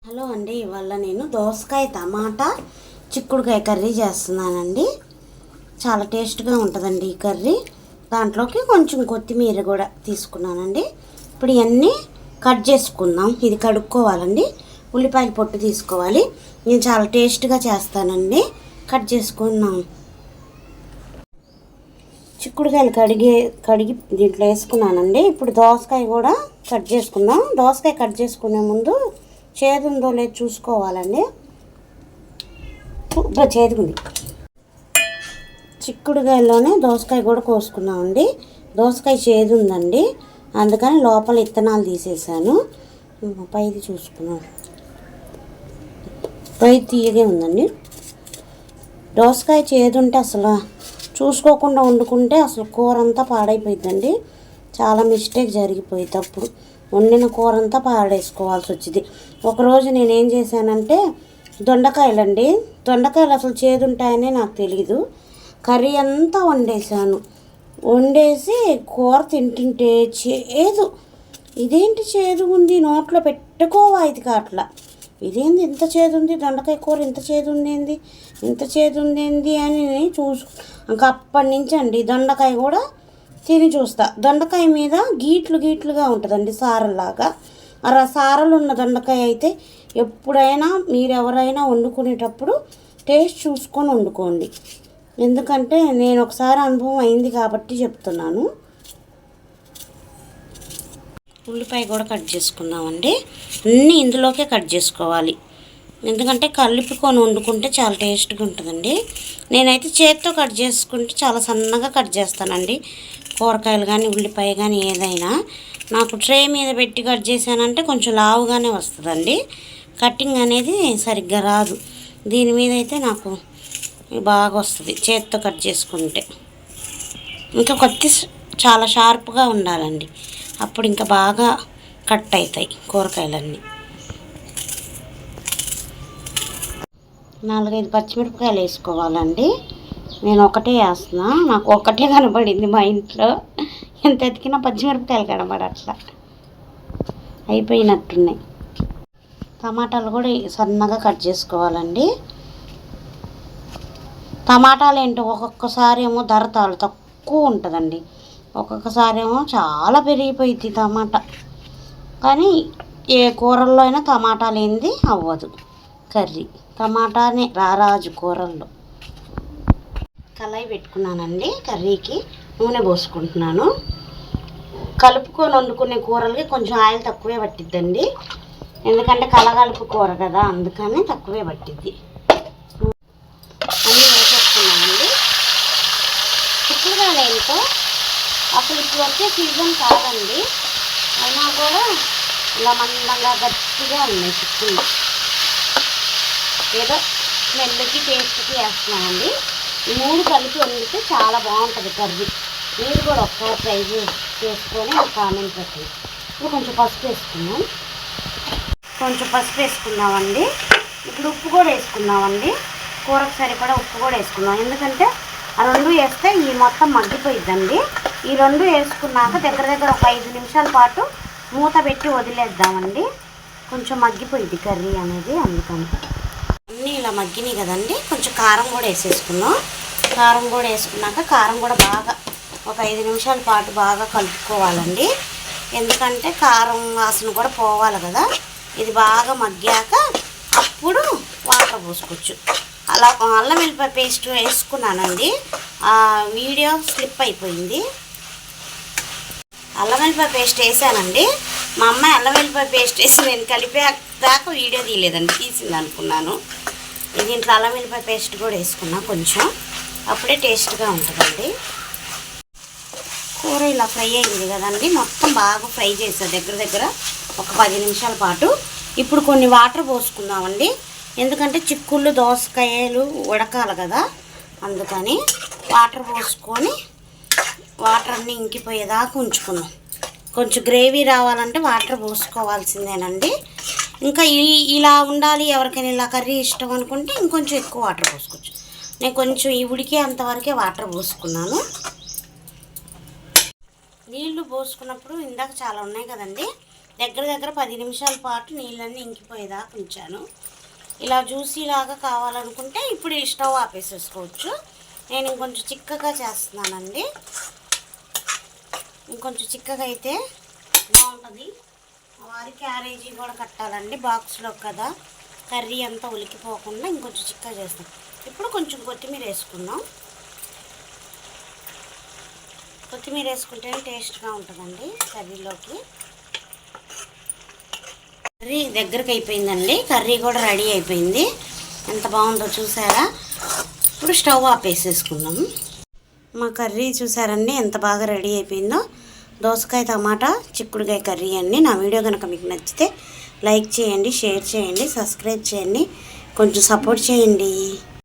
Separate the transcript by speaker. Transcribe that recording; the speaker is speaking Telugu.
Speaker 1: హలో అండి, ఇవాళ నేను దోసకాయ టమాటా చిక్కుడుకాయ కర్రీ చేస్తున్నానండి. చాలా టేస్ట్గా ఉంటుందండి ఈ కర్రీ. దాంట్లోకి కొంచెం కొత్తిమీర కూడా తీసుకున్నానండి. ఇప్పుడు ఇవన్నీ కట్ చేసుకుందాం. ఇది కడుక్కోవాలండి. ఉల్లిపాయల పొట్టు తీసుకోవాలి. నేను చాలా టేస్ట్గా చేస్తానండి. కట్ చేసుకున్నాం. చిక్కుడుకాయలు కడిగి దీంట్లో వేసుకున్నానండి. ఇప్పుడు దోసకాయ కూడా కట్ చేసుకుందాం. దోసకాయ కట్ చేసుకునే ముందు చేదు ఉందో లేదో చూసుకోవాలండి. చేదుకుంది. చిక్కుడుకాయలోనే దోసకాయ కూడా కోసుకున్నామండి. దోసకాయ చేదు ఉందండి, అందుకని లోపల ఇత్తనాలు తీసేసాను. పైది చూసుకున్నాం, పై తీయగే ఉందండి. దోసకాయ చేదు ఉంటే అసలు చూసుకోకుండా వండుకుంటే అసలు కూర అంతా పాడైపోయిందండి. చాలా మిస్టేక్ జరిగిపోయింది. అప్పుడు వండిన కూర అంతా పాడేసుకోవాల్సి వచ్చింది. ఒకరోజు నేనేం చేశానంటే దొండకాయలు అసలు చేదు ఉంటాయనే నాకు తెలీదు. కర్రీ అంతా వండేసి కూర తింటుంటే చేదు. ఇదేంటి చేదు ఉంది, నోట్లో పెట్టుకోవా ఇది కాట్లా. ఇదేంది ఇంత చేదు ఉంది, దొండకాయ కూర ఇంత చేదు ఉందేంది అని ఇంకా అప్పటి నుంచి అండి దొండకాయ కూడా తిని చూస్తా. దొండకాయ మీద గీట్లుగా ఉంటుందండి, సారల్లాగా. సారలు ఉన్న దొండకాయ అయితే ఎప్పుడైనా మీరు ఎవరైనా వండుకునేటప్పుడు టేస్ట్ చూసుకొని వండుకోండి. ఎందుకంటే నేను ఒకసారి అనుభవం అయింది కాబట్టి చెప్తున్నాను. ఉల్లిపాయ కూడా కట్ చేసుకున్నామండి. అన్నీ ఇందులోకే కట్ చేసుకోవాలి. ఎందుకంటే కలుపుకొని వండుకుంటే చాలా టేస్ట్గా ఉంటుందండి. నేనైతే చేతితో కట్ చేసుకుంటే చాలా సన్నగా కట్ చేస్తానండి. కూరగాయలు కానీ ఉల్లిపాయ కానీ ఏదైనా నాకు ట్రే మీద పెట్టి కట్ చేశానంటే కొంచెం లావుగానే వస్తుందండి. కటింగ్ అనేది సరిగ్గా రాదు. దీని మీద అయితే నాకు బాగా వస్తుంది చేతితో కట్ చేసుకుంటే. ఇంకా చాలా షార్ప్గా ఉండాలండి, అప్పుడు ఇంకా బాగా కట్ అవుతాయి కూరగాయలన్నీ. 4-5 పచ్చిమిరపకాయలు వేసుకోవాలండి. నేను ఒకటే వేస్తున్నా, నాకు ఒకటే కనబడింది మా ఇంట్లో. ఎంత ఎతికినా పచ్చిమిరపకాయలు కనబడట్లా, అయిపోయినట్టున్నాయి. టమాటాలు కూడా సన్నగా కట్ చేసుకోవాలండి. టమాటాలు ఏంటో ఒక్కొక్కసారి ఏమో ధర తక్కువ ఉంటుందండి, ఒక్కొక్కసారి ఏమో చాలా పెరిగిపోయింది టమాటా. కానీ ఏ కూరల్లో అయినా టమాటా లేనిది అవ్వదు కర్రీ. టమాటానే రారాజు కూరల్లో. కళాయి పెట్టుకున్నానండి. కర్రీకి నూనె పోసుకుంటున్నాను. కలుపుకొని వండుకునే కూరలకి కొంచెం ఆయిల్ తక్కువే పట్టిద్దండి. ఎందుకంటే కలగలుపు కూర కదా, అందుకని తక్కువే పట్టిద్ది. అన్నీ వేసేసుకున్నామండి. చిక్కుడుకాయలు ఏంటో అసలు ఇప్పుడు వచ్చే సీజన్ కాదండి, అయినా కూడా ఇలా మందంగా గట్టిగా ఉన్నాయి చిక్కుళ్ళు. ఏదో స్మెల్కి టేస్ట్కి వేస్తున్నామండి. ఈ 3 కలిపి వండితే చాలా బాగుంటుంది కర్రీ. మీరు కూడా ఒకసారి ట్రై చేసుకొని కామెంట్ పెట్టండి. ఇప్పుడు కొంచెం పసుపు వేసుకున్నామండి. ఇప్పుడు ఉప్పు కూడా వేసుకున్నామండి. కూరకు సరిపడా ఉప్పు కూడా వేసుకున్నాం. ఎందుకంటే ఆ 2 వేస్తే ఈ మొత్తం మగ్గిపోయిద్దండి. ఈ 2 వేసుకున్నాక దగ్గర ఒక 5 నిమిషాల పాటు మూత పెట్టి వదిలేద్దామండి. కొంచెం మగ్గిపోయిద్ది కర్రీ అనేది, అందుకని. అన్నీ ఇలా మగ్గినాయి కదండి. కొంచెం కారం కూడా వేసేసుకున్నాం. కారం కూడా వేసుకున్నాక కారం కూడా బాగా ఒక 5 నిమిషాల పాటు బాగా కలుపుకోవాలండి. ఎందుకంటే కారం వాసన కూడా పోవాలి కదా. ఇది బాగా మగ్గాక అప్పుడు వాటర్ పోసుకోవచ్చు. అలా అల్లం వెల్లిపాయ పేస్ట్ వేసుకున్నానండి. ఆ వీడియో స్లిప్ అయిపోయింది. అల్లం వెల్లిపాయ పేస్ట్ వేసానండి. మా అమ్మాయి అల్లం వెల్లిపాయ పేస్ట్ వేసి నేను కలిపేదాకా వీడియో తీయలేదండి, తీసింది అనుకున్నాను. దీంట్లో అల్లం వెల్లిపాయ పేస్ట్ కూడా వేసుకున్నా కొంచెం, అప్పుడే టేస్ట్గా ఉంటుందండి. కూర ఇలా ఫ్రై అయింది కదండి, మొత్తం బాగా ఫ్రై చేసా దగ్గర ఒక 10 నిమిషాల పాటు. ఇప్పుడు కొన్ని వాటర్ పోసుకుందామండి. ఎందుకంటే చిక్కుళ్ళు దోసకాయలు ఉడకాలి కదా, అందుకని వాటర్ పోసుకొని వాటర్ అన్నీ ఇంకిపోయేదాకా ఉంచుకున్నాం. కొంచెం గ్రేవీ రావాలంటే వాటర్ పోసుకోవాల్సిందేనండి. ఇంకా ఇలా ఉండాలి, ఎవరికైనా ఇలా కర్రీ ఇష్టం అనుకుంటే ఇంకొంచెం ఎక్కువ వాటర్ పోసుకోవచ్చు. నేను కొంచెం ఈ ఉడికే అంతవరకే వాటర్ పోసుకున్నాను. నీళ్లు పోసుకున్నప్పుడు ఇందాక చాలా ఉన్నాయి కదండి, దగ్గర 10 నిమిషాల పాటు నీళ్ళన్నీ ఇంకిపోయేదాకా ఉంచాను. ఇలా జ్యూసీలాగా కావాలనుకుంటే ఇప్పుడు ఈ స్టవ్ ఆపేసేసుకోవచ్చు. నేను ఇంకొంచెం చిక్కగా చేస్తున్నానండి. ఇంకొంచెం చిక్కగా అయితే బాగుంటుంది. వారి క్యారేజీ కూడా కట్టాలండి బాక్స్లో కదా, కర్రీ అంతా ఉలికిపోకుండా ఇంకొంచెం చిక్కగా చేస్తాం. ఇప్పుడు కొంచెం కొత్తిమీర వేసుకుందాం. కొత్తిమీర వేసుకుంటేనే టేస్ట్గా ఉంటుందండి కర్రీలోకి. కర్రీ దగ్గరికి అయిపోయిందండి. కర్రీ కూడా రెడీ అయిపోయింది. ఎంత బాగుందో చూసారా. ఇప్పుడు స్టవ్ ఆపేసేసుకుందాం. మా కర్రీ చూసారండి ఎంత బాగా రెడీ అయిపోయిందో. దోసకాయ టమాటా చిక్కుడుకాయ కర్రీ అండి. నా వీడియో కనుక మీకు నచ్చితే లైక్ చేయండి, షేర్ చేయండి, సబ్స్క్రైబ్ చేయండి, కొంచెం సపోర్ట్ చేయండి.